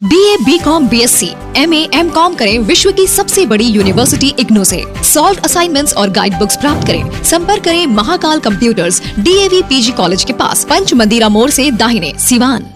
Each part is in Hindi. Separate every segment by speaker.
Speaker 1: BA, BCom, BSc, MA, MCom करें विश्व की सबसे बड़ी यूनिवर्सिटी इग्नू से। सॉल्व असाइनमेंट्स और गाइड बुक्स प्राप्त करें। संपर्क करें Mahakal computers, DAV PG college के पास, पंच मंदिरा मोड़ से दाहिने, Siwan.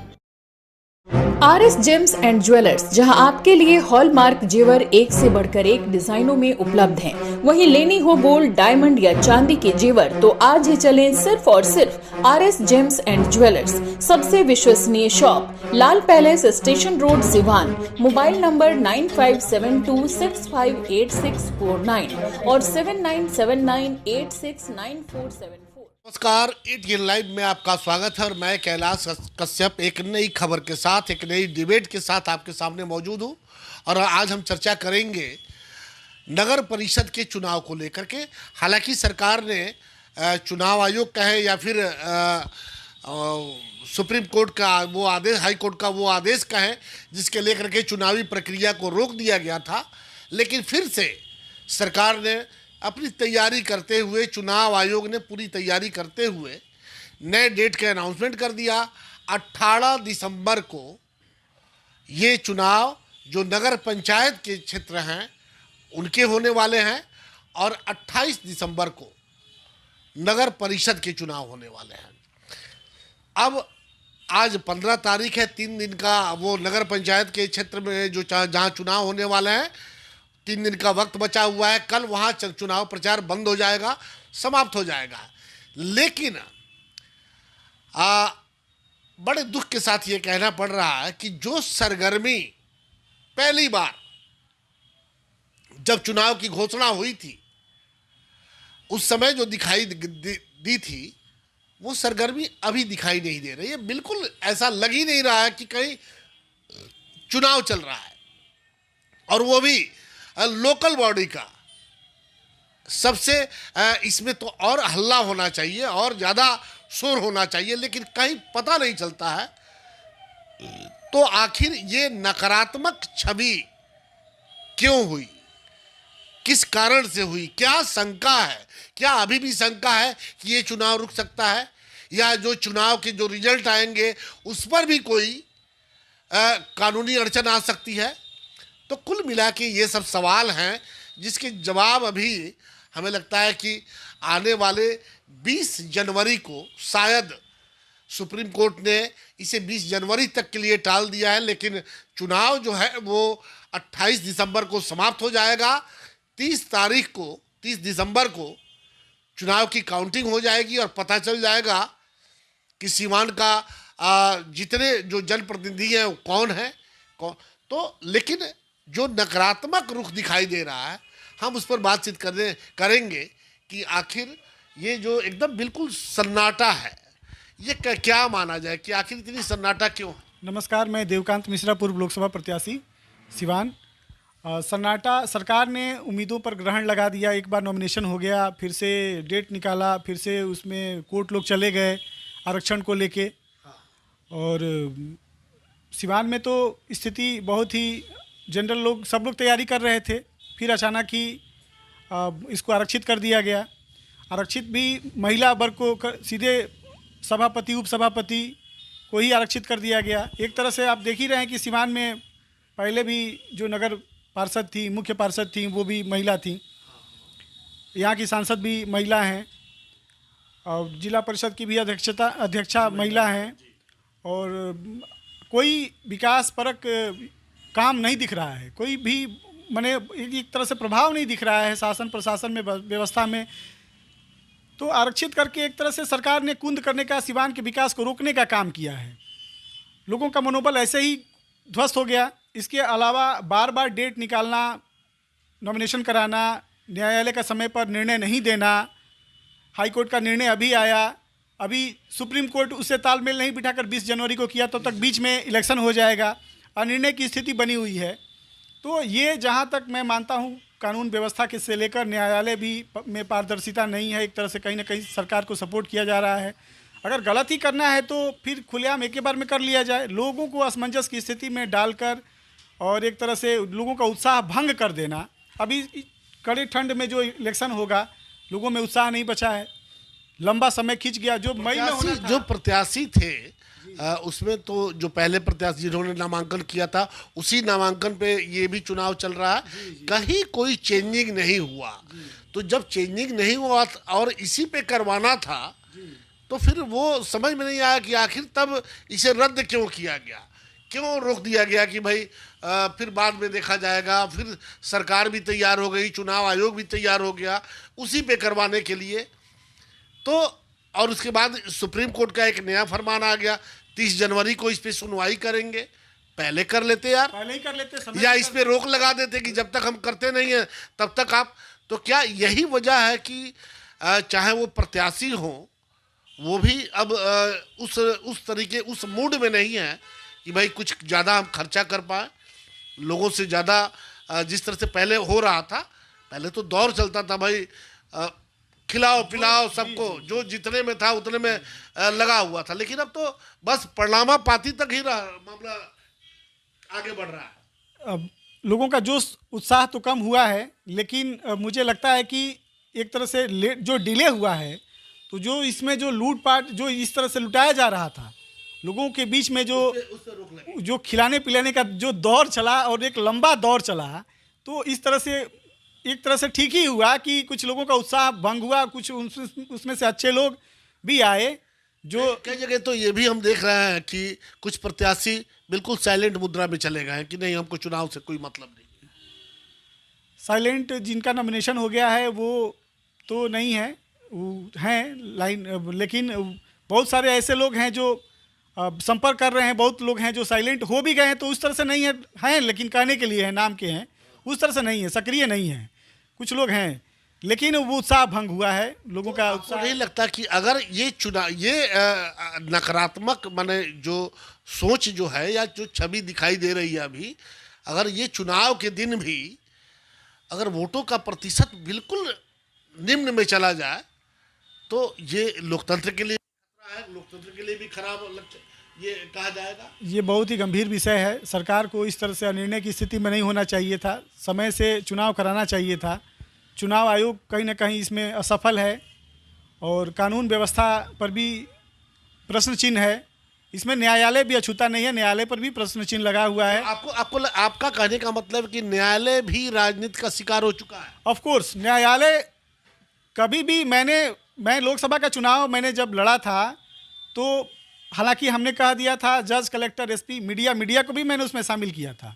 Speaker 2: RS James and jewellers, जहां आपके लिए हॉलमार्क जेवर एक से बढ़कर एक डिजाइनों में उपलब्ध हैं। वहीं लेनी हो गोल्ड, डायमंड या चांदी के जेवर तो आज ही चलें सिर्फ और सिर्फ RS जेम्स एंड ज्वेलर्स। सबसे विश्वसनीय shop, Lal palace, station road, Siwan. Mobile number 9572658649 और 7979869474।
Speaker 3: नमस्कार, ATN लाइव में आपका स्वागत है और मैं कैलाश कश्यप एक नई खबर के साथ, एक नई डिबेट के साथ आपके सामने मौजूद हूं। और आज हम चर्चा करेंगे नगर परिषद के चुनाव को लेकर के। हालांकि सरकार ने चुनाव आयोग का है या फिर सुप्रीम कोर्ट का वो आदेश, हाई कोर्ट का वो आदेश का है जिसके लेकर के चुनावी प्रक्रिया को रोक दिया गया था, लेकिन फिर से सरकार ने अपनी तैयारी करते हुए, चुनाव आयोग ने पूरी तैयारी करते हुए नए डेट का अनाउंसमेंट कर दिया। 18 दिसंबर को ये चुनाव जो नगर पंचायत के क्षेत्र हैं उनके होने वाले हैं और 28 दिसंबर को नगर परिषद के चुनाव होने वाले हैं। अब आज 15 तारीख है, 3 दिन का वो नगर पंचायत के क्षेत्र में जो जहाँ चुनाव होने वाले हैं 3 दिन का वक्त बचा हुआ है। कल वहाँ चुनाव प्रचार बंद हो जाएगा, समाप्त हो जाएगा। लेकिन बड़े दुख के साथ ये कहना पड़ रहा है कि जो सरगर्मी पहली बार जब चुनाव की घोषणा हुई थी उस समय जो दिखाई दी थी वो सरगर्मी अभी दिखाई नहीं दे रही है। बिल्कुल ऐसा लग ही नहीं रहा है कि कहीं चुनाव चल रहा है, और वो भी लोकल बॉडी का। सबसे इसमें तो और हल्ला होना चाहिए और ज़्यादा शोर होना चाहिए, लेकिन कहीं पता नहीं चलता है। तो आखिर ये नकारात्मक छवि क्यों हुई, किस कारण से हुई, क्या शंका है? क्या अभी भी शंका है कि ये चुनाव रुक सकता है, या जो चुनाव के जो रिजल्ट आएंगे उस पर भी कोई कानूनी अड़चन आ सकती है? तो कुल मिला के ये सब सवाल हैं जिसके जवाब अभी हमें लगता है कि आने वाले 20 जनवरी को शायद सुप्रीम कोर्ट ने इसे 20 जनवरी तक के लिए टाल दिया है, लेकिन चुनाव जो है वो 28 दिसंबर को समाप्त हो जाएगा। 30 दिसंबर को चुनाव की काउंटिंग हो जाएगी और पता चल जाएगा कि सीवान का जितने जो जनप्रतिनिधि हैं वो कौन है। तो लेकिन जो नकारात्मक रुख दिखाई दे रहा है, हम उस पर बातचीत करेंगे कि आखिर ये जो एकदम बिल्कुल सन्नाटा है, ये क्या माना जाए कि आखिर इतनी सन्नाटा क्यों?
Speaker 4: नमस्कार, मैं देवकांत मिश्रा, पूर्व लोकसभा प्रत्याशी, सिवान। सन्नाटा, सरकार ने उम्मीदों पर ग्रहण लगा दिया। एक बार नॉमिनेशन हो गया, फिर से डेट निकाला, फिर से उसमें कोर्ट लोग चले गए आरक्षण को लेके। और सिवान में तो स्थिति बहुत ही जनरल, लोग सब लोग तैयारी कर रहे थे, फिर अचानक ही इसको आरक्षित कर दिया गया। आरक्षित भी महिला वर्ग को सीधे सभापति, उपसभापति को ही आरक्षित कर दिया गया। एक तरह से आप देख ही रहे हैं कि सिवान में पहले भी जो नगर पार्षद थी, मुख्य पार्षद थी, वो भी महिला थी। यहाँ की सांसद भी महिला हैं और जिला परिषद की भी अध्यक्षा महिला हैं। और कोई विकास परक काम नहीं दिख रहा है, कोई भी माने एक तरह से प्रभाव नहीं दिख रहा है शासन प्रशासन में, व्यवस्था में। तो आरक्षित करके एक तरह से सरकार ने कुंद करने का, सिवान के विकास को रोकने का काम किया है। लोगों का मनोबल ऐसे ही ध्वस्त हो गया। इसके अलावा बार बार डेट निकालना, नॉमिनेशन कराना, न्यायालय का समय पर निर्णय नहीं देना, हाई कोर्ट का निर्णय अभी आया, अभी सुप्रीम कोर्ट उससे तालमेल नहीं बिठाकर 20 जनवरी को किया, तब तक बीच में इलेक्शन हो जाएगा, अनिर्णय की स्थिति बनी हुई है। तो ये जहाँ तक मैं मानता हूँ कानून व्यवस्था के से लेकर न्यायालय भी में पारदर्शिता नहीं है। एक तरह से कहीं ना कहीं सरकार को सपोर्ट किया जा रहा है। अगर गलत ही करना है तो फिर खुलेआम एक ही बार में कर लिया जाए, लोगों को असमंजस की स्थिति में डालकर और एक तरह से लोगों का उत्साह भंग कर देना। अभी कड़े ठंड में जो इलेक्शन होगा, लोगों में उत्साह नहीं बचा है, लंबा समय खींच गया। जो मई में होना था,
Speaker 3: जो प्रत्याशी थे उसमें तो जो पहले प्रत्याशी जिन्होंने नामांकन किया था उसी नामांकन पे ये भी चुनाव चल रहा है। कहीं कोई चेंजिंग नहीं हुआ। तो जब चेंजिंग नहीं हुआ और इसी पे करवाना था तो फिर वो समझ में नहीं आया कि आखिर तब इसे रद्द क्यों किया गया, क्यों रोक दिया गया कि भाई फिर बाद में देखा जाएगा। फिर सरकार भी तैयार हो गई, चुनाव आयोग भी तैयार हो गया उसी पे करवाने के लिए। तो और उसके बाद सुप्रीम कोर्ट का एक नया फरमान आ गया, 30 जनवरी को इस पे सुनवाई करेंगे। पहले कर लेते यार,
Speaker 4: पहले ही कर लेते,
Speaker 3: या इस पे रोक लगा देते कि जब तक हम करते नहीं है तब तक आप। तो क्या यही वजह है कि चाहे वो प्रत्याशी हो वो भी अब उस तरीके उस मूड में नहीं है कि भाई कुछ ज़्यादा हम खर्चा कर पाए लोगों से ज़्यादा, जिस तरह से पहले हो रहा था। पहले तो दौर चलता था भाई खिलाओ पिलाओ सबको, जो जितने में था उतने में लगा हुआ था। लेकिन अब तो बस परिणामा पाती तक ही मामला आगे बढ़ रहा है।
Speaker 4: अब लोगों का जोश उत्साह तो कम हुआ है, लेकिन मुझे लगता है कि एक तरह से जो डिले हुआ है, तो जो इसमें जो लूटपाट जो इस तरह से लुटाया जा रहा था लोगों के बीच में, जो खिलाने पिलाने का जो दौर चला और एक लंबा दौर चला, तो इस तरह से एक तरह से ठीक ही हुआ कि कुछ लोगों का उत्साह भंग हुआ, कुछ उसमें से अच्छे लोग भी आए। जो
Speaker 3: कई जगह तो ये भी हम देख रहे हैं कि कुछ प्रत्याशी बिल्कुल साइलेंट मुद्रा में चले गए हैं कि नहीं हमको चुनाव से कोई मतलब नहीं।
Speaker 4: साइलेंट जिनका नॉमिनेशन हो गया है वो तो नहीं है, वो हैं लाइन, लेकिन बहुत सारे ऐसे लोग हैं जो संपर्क कर रहे हैं, बहुत लोग हैं जो साइलेंट हो भी गए हैं। तो उस तरह से नहीं है, हैं लेकिन कहने के लिए हैं, नाम के हैं, उस तरह से नहीं है, सक्रिय नहीं है। कुछ लोग हैं लेकिन वो उत्साह भंग हुआ है लोगों का।
Speaker 3: उत्साह नहीं लगता कि अगर ये चुनाव ये नकारात्मक माने जो सोच जो है या जो छवि दिखाई दे रही है अभी, अगर ये चुनाव के दिन भी अगर वोटों का प्रतिशत बिल्कुल निम्न में चला जाए तो ये लोकतंत्र के लिए खतरा है, लोकतंत्र के लिए भी खराब ये कहा जाएगा।
Speaker 4: ये बहुत ही गंभीर विषय है। सरकार को इस तरह से अनिर्णय की स्थिति में नहीं होना चाहिए था, समय से चुनाव कराना चाहिए था। चुनाव आयोग कहीं ना कहीं इसमें असफल है और कानून व्यवस्था पर भी प्रश्न चिन्ह है। इसमें न्यायालय भी अछूता नहीं है, न्यायालय पर भी प्रश्न चिन्ह लगा हुआ है।
Speaker 3: आपका कहने का मतलब कि न्यायालय भी राजनीति का शिकार हो चुका है।
Speaker 4: ऑफ कोर्स न्यायालय कभी भी मैं लोकसभा का चुनाव मैंने जब लड़ा था तो हालांकि हमने कह दिया था जज कलेक्टर एसपी मीडिया को भी मैंने उसमें शामिल किया था।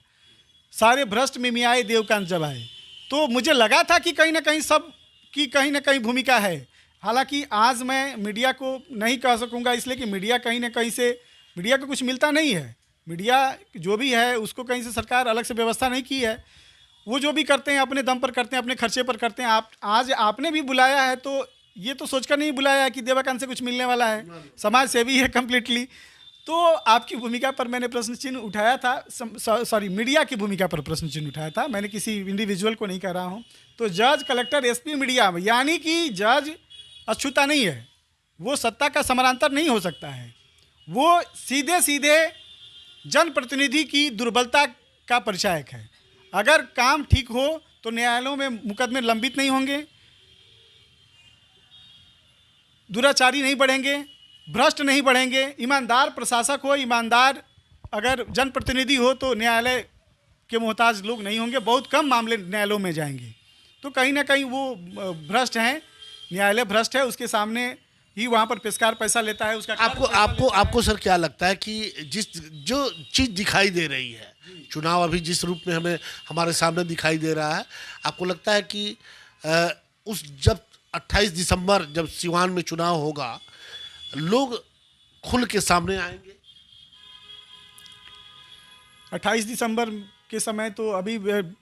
Speaker 4: सारे भ्रष्ट मिमियाए देवकांत जब आए तो मुझे लगा था कि कहीं ना कहीं सब की कहीं ना कहीं भूमिका है। हालांकि आज मैं मीडिया को नहीं कह सकूंगा इसलिए कि मीडिया कहीं ना कहीं से मीडिया को कुछ मिलता नहीं है। मीडिया जो भी है उसको कहीं से सरकार अलग से व्यवस्था नहीं की है। वो जो भी करते हैं अपने दम पर करते हैं, अपने खर्चे पर करते हैं। आज आपने भी बुलाया है तो ये तो सोचकर नहीं बुलाया है कि देवकांत से कुछ मिलने वाला है, समाज सेवी है कम्प्लीटली। तो आपकी भूमिका पर मैंने प्रश्न चिन्ह उठाया था, सॉरी मीडिया की भूमिका पर प्रश्न चिन्ह उठाया था, मैंने किसी इंडिविजुअल को नहीं कह रहा हूँ। तो जज कलेक्टर एसपी मीडिया यानी कि जज अछूता नहीं है, वो सत्ता का समानांतर नहीं हो सकता है। वो सीधे सीधे जनप्रतिनिधि की दुर्बलता का परिचायक है। अगर काम ठीक हो तो न्यायालयों में मुकदमे लंबित नहीं होंगे, दुराचारी नहीं बढ़ेंगे, भ्रष्ट नहीं बढ़ेंगे। ईमानदार प्रशासक हो, ईमानदार अगर जनप्रतिनिधि हो तो न्यायालय के मोहताज लोग नहीं होंगे, बहुत कम मामले न्यायालयों में जाएंगे। तो कहीं ना कहीं वो भ्रष्ट हैं, न्यायालय भ्रष्ट है, उसके सामने ही वहाँ पर पेशकार पैसा लेता है। उसका
Speaker 3: आपको सर क्या लगता है कि जो चीज़ दिखाई दे रही है, चुनाव अभी जिस रूप में हमारे सामने दिखाई दे रहा है, आपको लगता है कि जब 28 दिसंबर जब सिवान में चुनाव होगा लोग खुल के सामने आएंगे?
Speaker 4: 28 दिसंबर के समय तो अभी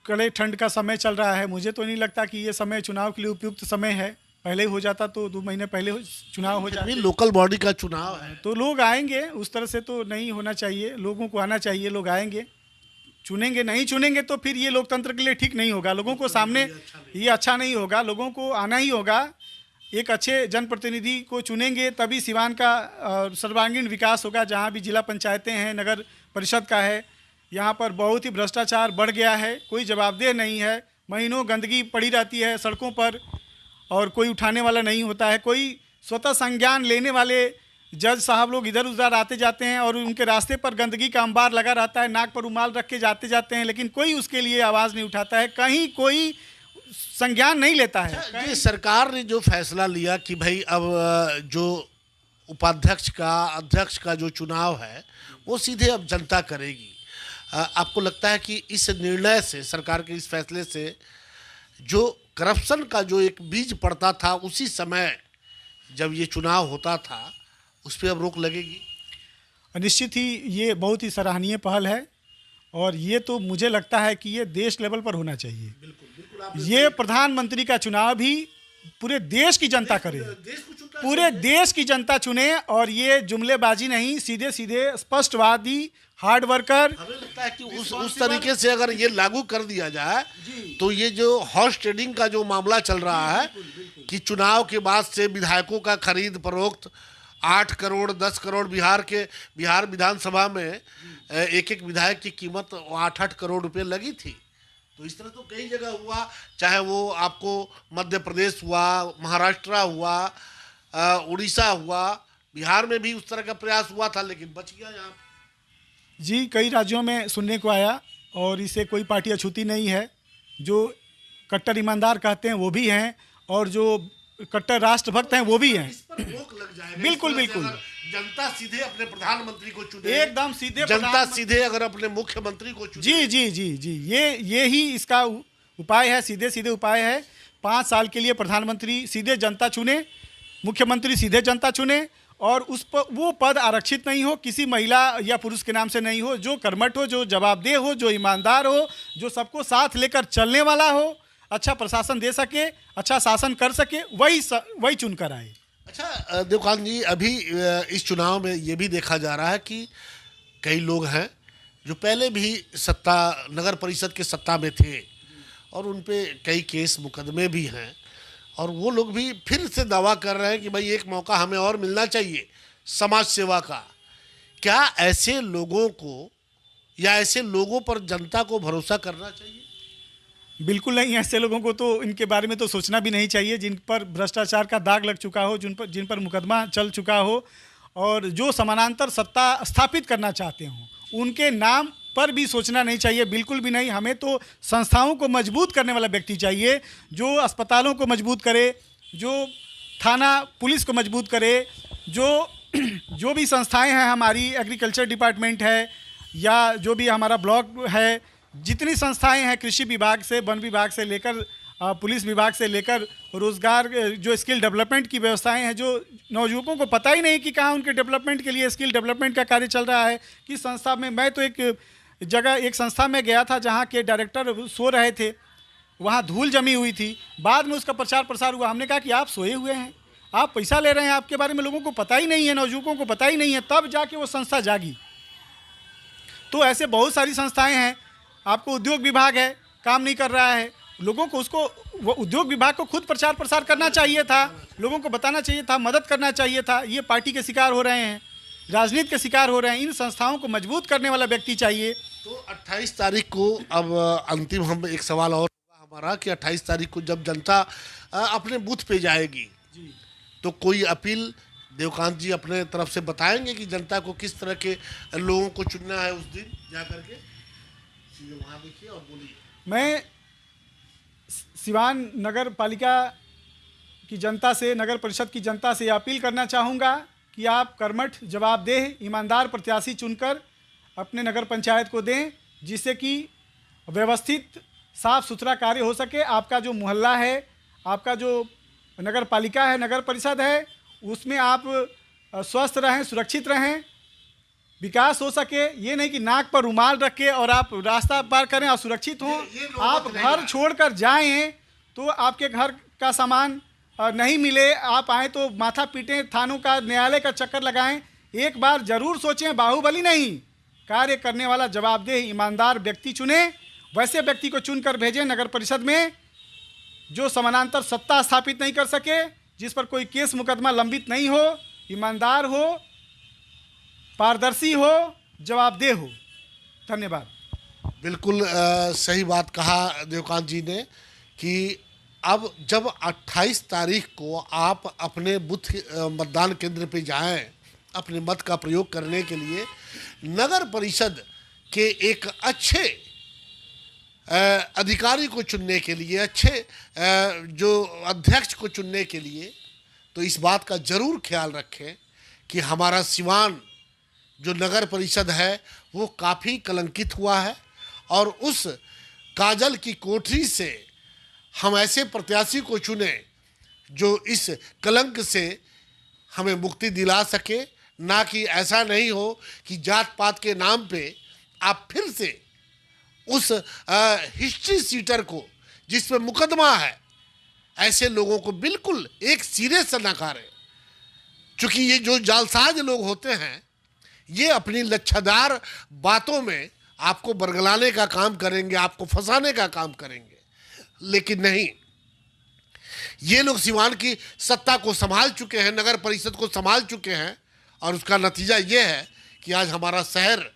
Speaker 4: कड़े ठंड का समय चल रहा है। मुझे तो नहीं लगता कि ये समय चुनाव के लिए उपयुक्त समय है। पहले हो जाता तो 2 महीने पहले चुनाव हो जाता।
Speaker 3: लोकल बॉडी का चुनाव है
Speaker 4: तो लोग आएंगे, उस तरह से तो नहीं होना चाहिए। लोगों को आना चाहिए, लोग आएंगे, चुनेंगे। नहीं चुनेंगे तो फिर ये लोकतंत्र के लिए ठीक नहीं होगा। लोगों को सामने ये अच्छा नहीं होगा। लोगों को आना ही होगा। एक अच्छे जनप्रतिनिधि को चुनेंगे तभी सिवान का सर्वांगीण विकास होगा। जहाँ भी जिला पंचायतें हैं, नगर परिषद का है, यहाँ पर बहुत ही भ्रष्टाचार बढ़ गया है। कोई जवाबदेह नहीं है, महीनों गंदगी पड़ी रहती है सड़कों पर और कोई उठाने वाला नहीं होता है। कोई स्वतः संज्ञान लेने वाले जज साहब लोग इधर उधर आते जाते हैं और उनके रास्ते पर गंदगी का अंबार लगा रहता है, नाक पर रुमाल रख के जाते जाते हैं, लेकिन कोई उसके लिए आवाज़ नहीं उठाता है, कहीं कोई संज्ञान नहीं लेता है।
Speaker 3: ये सरकार ने जो फैसला लिया कि भाई अब जो उपाध्यक्ष का अध्यक्ष का जो चुनाव है वो सीधे अब जनता करेगी, आपको लगता है कि इस निर्णय से, सरकार के इस फैसले से जो करप्शन का जो एक बीज पड़ता था उसी समय जब ये चुनाव होता था उस पर अब रोक लगेगी?
Speaker 4: निश्चित ही ये बहुत ही सराहनीय पहल है और ये तो मुझे लगता है कि ये देश लेवल पर होना चाहिए। ये प्रधानमंत्री का चुनाव भी पूरे देश की जनता करे, पूरे देश की जनता चुने और ये जुमलेबाजी नहीं, सीधे सीधे स्पष्टवादी हार्ड वर्कर।
Speaker 3: हमें लगता है कि उस तरीके से अगर ये लागू कर दिया जाए तो ये जो हॉर्स ट्रेडिंग का जो मामला चल रहा है कि चुनाव के बाद से विधायकों का खरीद फरोख्त 8 करोड़ 10 करोड़, बिहार विधानसभा में एक एक विधायक की कीमत 8-8 करोड़ रुपए लगी थी। तो इस तरह तो कई जगह हुआ, चाहे वो आपको मध्य प्रदेश हुआ, महाराष्ट्र हुआ, उड़ीसा हुआ, बिहार में भी उस तरह का प्रयास हुआ था लेकिन बच गया यहाँ।
Speaker 4: जी, कई राज्यों में सुनने को आया और इसे कोई पार्टी अछूती नहीं है। जो कट्टर ईमानदार कहते हैं वो भी हैं और जो कट्टर राष्ट्रभक्त हैं वो भी हैं।
Speaker 3: इस पर रोक लग जाएगा।
Speaker 4: बिल्कुल बिल्कुल।
Speaker 3: जनता सीधे अपने प्रधानमंत्री को चुने,
Speaker 4: एकदम सीधे
Speaker 3: जनता सीधे अगर अपने मुख्यमंत्री को चुने।
Speaker 4: जी जी जी जी, ये ही इसका उपाय है, सीधे सीधे उपाय है। 5 साल के लिए प्रधानमंत्री सीधे जनता चुने, मुख्यमंत्री सीधे जनता चुने और उस पर वो पद आरक्षित नहीं हो, किसी महिला या पुरुष के नाम से नहीं हो, जो कर्मठ हो, जो जवाबदेह हो, जो ईमानदार हो, जो सबको साथ लेकर चलने वाला हो, अच्छा प्रशासन दे सके, अच्छा शासन कर सके, वही चुनकर आए।
Speaker 3: अच्छा देवकांत जी, अभी इस चुनाव में ये भी देखा जा रहा है कि कई लोग हैं जो पहले भी नगर परिषद के सत्ता में थे और उन पे कई केस मुकदमे भी हैं और वो लोग भी फिर से दावा कर रहे हैं कि भाई एक मौका हमें और मिलना चाहिए समाज सेवा का। क्या ऐसे लोगों को या ऐसे लोगों पर जनता को भरोसा करना चाहिए?
Speaker 4: बिल्कुल नहीं, ऐसे लोगों को तो इनके बारे में तो सोचना भी नहीं चाहिए जिन पर भ्रष्टाचार का दाग लग चुका हो, जिन पर मुकदमा चल चुका हो और जो समानांतर सत्ता स्थापित करना चाहते हों, उनके नाम पर भी सोचना नहीं चाहिए, बिल्कुल भी नहीं। हमें तो संस्थाओं को मजबूत करने वाला व्यक्ति चाहिए, जो अस्पतालों को मजबूत करे, जो थाना पुलिस को मजबूत करे, जो भी संस्थाएं हैं, हमारी एग्रीकल्चर डिपार्टमेंट है या जो भी हमारा ब्लॉक है, जितनी संस्थाएं हैं, कृषि विभाग से, वन विभाग से लेकर पुलिस विभाग से लेकर रोज़गार, जो स्किल डेवलपमेंट की व्यवस्थाएं हैं, जो नवयुवकों को पता ही नहीं कि कहाँ उनके डेवलपमेंट के लिए स्किल डेवलपमेंट का कार्य चल रहा है, किस संस्था में। मैं तो एक संस्था में गया था जहाँ के डायरेक्टर सो रहे थे, वहाँ धूल जमी हुई थी, बाद में उसका प्रचार प्रसार हुआ। हमने कहा कि आप सोए हुए हैं, आप पैसा ले रहे हैं, आपके बारे में लोगों को पता ही नहीं है, नवयुवकों को पता ही नहीं है, तब जाके वो संस्था जागी। तो ऐसे बहुत सारी संस्थाएं हैं। आपको उद्योग विभाग है, काम नहीं कर रहा है, लोगों को वो उद्योग विभाग को खुद प्रचार प्रसार करना चाहिए था, लोगों को बताना चाहिए था, मदद करना चाहिए था। ये पार्टी के शिकार हो रहे हैं, राजनीति के शिकार हो रहे हैं। इन संस्थाओं को मजबूत करने वाला व्यक्ति चाहिए।
Speaker 3: तो 28 तारीख को अब अंतिम हम एक सवाल और हमारा कि 28 तारीख को जब जनता अपने बूथ पे जाएगी तो कोई अपील देवकांत जी अपने तरफ से बताएंगे कि जनता को किस तरह के लोगों को चुनना है उस दिन जा करके? सीधे वहाँ देखिए और बोलिए।
Speaker 4: मैं सिवान नगर पालिका की जनता से, नगर परिषद की जनता से अपील करना चाहूँगा कि आप कर्मठ, जवाबदेह, ईमानदार प्रत्याशी चुनकर अपने नगर पंचायत को दें, जिससे कि व्यवस्थित साफ सुथरा कार्य हो सके। आपका जो मोहल्ला है, आपका जो नगर पालिका है, नगर परिषद है, उसमें आप स्वस्थ रहें, सुरक्षित रहें, विकास हो सके। ये नहीं कि नाक पर रुमाल रख के और आप रास्ता पार करें और सुरक्षित हों। आप घर छोड़कर जाएं तो आपके घर का सामान नहीं मिले, आप आएँ तो माथा पीटें, थानों का, न्यायालय का चक्कर लगाएं। एक बार ज़रूर सोचें, बाहुबली नहीं, कार्य करने वाला जवाबदेह ईमानदार व्यक्ति चुने। वैसे व्यक्ति को चुनकर भेजें नगर परिषद में जो समानांतर सत्ता स्थापित नहीं कर सके, जिस पर कोई केस मुकदमा लंबित नहीं हो, ईमानदार हो, पारदर्शी हो, जवाबदेह हो। धन्यवाद।
Speaker 3: बिल्कुल सही बात कहा देवकांत जी ने कि अब जब 28 तारीख को आप अपने बूथ मतदान केंद्र पे जाएं अपने मत का प्रयोग करने के लिए नगर परिषद के एक अच्छे अधिकारी को चुनने के लिए, अच्छे जो अध्यक्ष को चुनने के लिए, तो इस बात का ज़रूर ख्याल रखें कि हमारा सिवान जो नगर परिषद है वो काफ़ी कलंकित हुआ है और उस काजल की कोठरी से हम ऐसे प्रत्याशी को चुने जो इस कलंक से हमें मुक्ति दिला सके, ना कि ऐसा नहीं हो कि जात पात के नाम पे आप फिर से उस हिस्ट्री सीटर को, जिस पे मुकदमा है, ऐसे लोगों को बिल्कुल एक सिरे से नकारें। चूँकि ये जो जालसाज लोग होते हैं ये अपनी लच्छादार बातों में आपको बरगलाने का काम करेंगे, आपको फंसाने का काम करेंगे, लेकिन नहीं, ये लोग सिवान की सत्ता को संभाल चुके हैं, नगर परिषद को संभाल चुके हैं और उसका नतीजा ये है कि आज हमारा शहर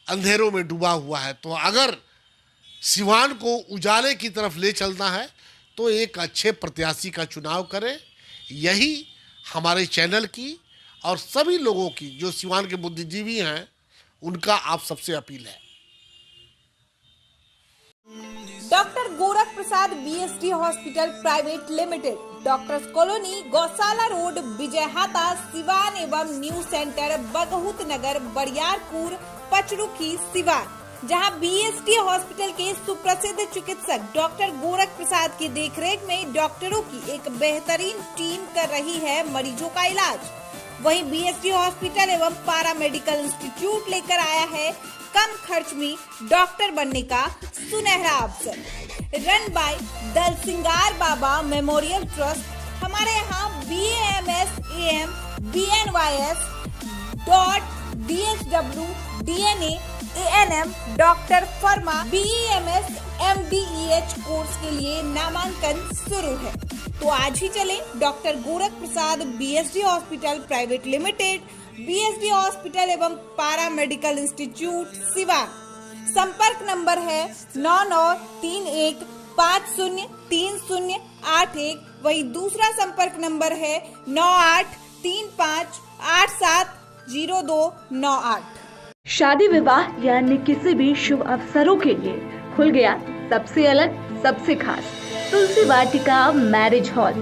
Speaker 3: अंधेरों में डूबा हुआ है। तो अगर सिवान को उजाले की तरफ ले चलना है तो एक अच्छे प्रत्याशी का चुनाव करें। यही हमारे चैनल की और सभी लोगों की जो सिवान के बुद्धिजीवी हैं उनका आप सबसे अपील है।
Speaker 5: Doctor Gorakh Prasad BSD hospital private limited, doctors colony, Gaushala road, Vijayhata, Siwan एवं न्यू सेंटर, बगहुत नगर, बरियारपुर, पचरुखी, सिवान, जहां बीएसडी हॉस्पिटल के सुप्रसिद्ध चिकित्सक डॉक्टर गोरख प्रसाद की देखरेख में डॉक्टरों की एक बेहतरीन टीम कर रही है मरीजों का इलाज। वहीं बीएसडी हॉस्पिटल एवं पारा मेडिकल इंस्टीट्यूट लेकर आया है कम खर्च में डॉक्टर बनने का सुनहरा अवसर। रन बाय दल सिंगार बाबा मेमोरियल ट्रस्ट। हमारे यहाँ BAMS, AM, BNYS, DSW, DNA, ANM, doctor pharma, BEMS, MDEH course के लिए नामांकन शुरू है। तो आज ही चलें doctor Gorakh Prasad BSD hospital private limited, BSD hospital एवं पारा मेडिकल इंस्टीट्यूट, सिवान। संपर्क नंबर है 9931503081। वही दूसरा संपर्क नंबर है 9835870298।
Speaker 6: शादी विवाह या अन्य किसी भी शुभ अवसरों के लिए खुल गया सबसे अलग, सबसे खास तुलसी वाटिका मैरिज हॉल।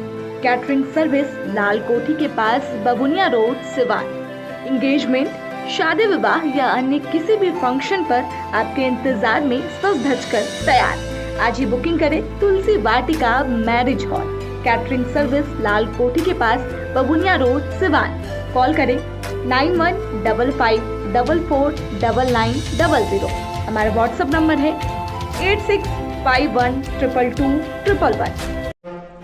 Speaker 6: कैटरिंग सर्विस लाल कोठी के पास, बबुनिया रोड, सिवान। एंगेजमेंट, शादी विवाह या अन्य किसी भी फंक्शन पर आपके इंतजार में सज धज कर तैयार। आज ही बुकिंग करें तुलसी वाटिका मैरिज हॉल। कैटरिंग सर्विस लाल कोठी के पास, बबुनिया रोड, सिवान। कॉल करें 9155449900। हमारा व्हाट्सएप नंबर है 8651222211।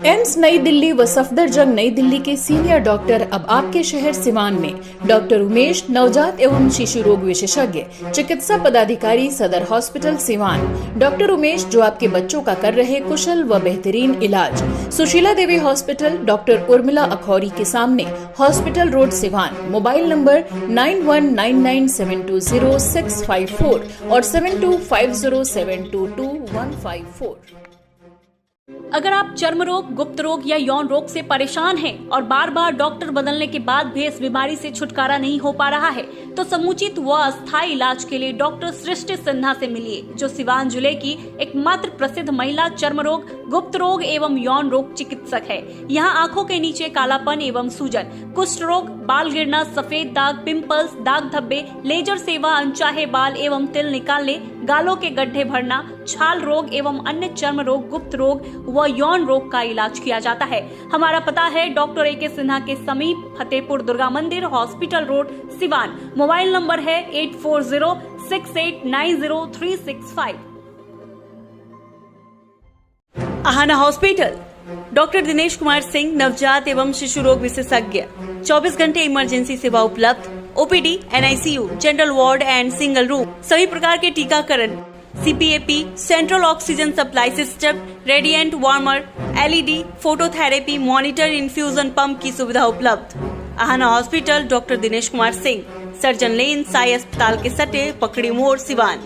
Speaker 2: एम्स नई दिल्ली व सफदरजंग नई दिल्ली के सीनियर डॉक्टर अब आपके शहर सिवान में। डॉक्टर उमेश, नवजात एवं शिशु रोग विशेषज्ञ, चिकित्सा पदाधिकारी, सदर हॉस्पिटल सिवान। डॉक्टर उमेश जो आपके बच्चों का कर रहे कुशल व बेहतरीन इलाज। सुशीला देवी हॉस्पिटल, डॉक्टर उर्मिला अखौरी के सामने, hospital road, Siwan. Mobile number 9199720654 और 7250722154।
Speaker 7: अगर आप चर्म रोग, गुप्त रोग या यौन रोग से परेशान हैं और बार बार डॉक्टर बदलने के बाद भी इस बीमारी से छुटकारा नहीं हो पा रहा है, तो समुचित व अस्थायी इलाज के लिए डॉक्टर सृष्टि सिन्हा से मिलिए, जो सिवान जिले की एकमात्र प्रसिद्ध महिला चर्म रोग, गुप्त रोग एवं यौन रोग चिकित्सक है। यहाँ आंखों के नीचे कालापन एवं सूजन, कुष्ठ रोग, बाल गिरना, सफेद दाग, पिंपल्स, दाग धब्बे, लेजर सेवा, अनचाहे बाल एवं तिल निकालने, गालों के गड्ढे भरना, छाल रोग एवं अन्य चर्म रोग, गुप्त रोग व यौन रोग का इलाज किया जाता है। हमारा पता है डॉक्टर AK सिन्हा के समीप, फतेहपुर दुर्गा मंदिर, hospital road, Siwan. Mobile number है 8406890365। आहाना हॉस्पिटल, डॉक्टर दिनेश कुमार सिंह, नवजात एवं शिशु रोग विशेषज्ञ। 24 घंटे इमरजेंसी सेवा उपलब्ध। OPD, NICU, general ward and single room. सभी प्रकार के टीकाकरण, CPAP, central oxygen supply system, radiant warmer, LED, phototherapy, monitor, infusion pump की सुविधा उपलब्ध। Aahana hospital, doctor Dinesh Kumar Singh, surgeon lane, Sai अस्पताल के सटे, पकड़ी मोड़, Siwan.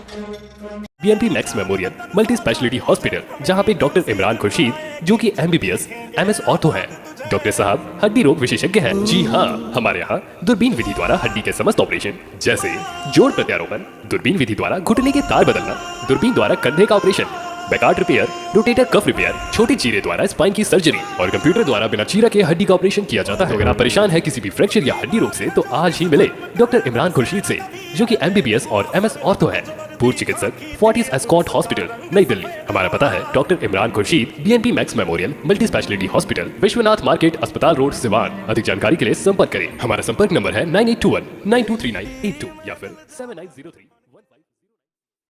Speaker 8: BNP max memorial multi speciality hospital, जहां पे डॉक्टर इमरान खुर्शीद जो कि MBBS, MS ऑर्थो हैं, डॉक्टर साहब हड्डी रोग विशेषज्ञ हैं। जी हाँ, हमारे यहाँ दूरबीन विधि द्वारा हड्डी के समस्त ऑपरेशन जैसे जोड़ प्रत्यारोपण, दूरबीन विधि द्वारा घुटने के तार बदलना, दूरबीन द्वारा कंधे का operation, Bankart repair, rotator cuff repair, छोटे चीरे द्वारा स्पाइन की सर्जरी और कंप्यूटर द्वारा बिना चीरा के हड्डी का ऑपरेशन किया जाता है। अगर आप परेशान है किसी भी फ्रैक्चर या हड्डी रोग से तो आज ही मिले डॉक्टर इमरान खुर्शीद से, जो कि MBBS और MS ऑर्थो है, पूर्व चिकित्सक, फोर्टिस एस्कॉट हॉस्पिटल, नई दिल्ली। हमारा पता है doctor Imran Khurshid, BNP max memorial multi speciality hospital, Vishwanath market, अस्पताल रोड, सिवान। अधिक जानकारी के लिए संपर्क करें। हमारा संपर्क नंबर है 9821 923982 या फिर 7903।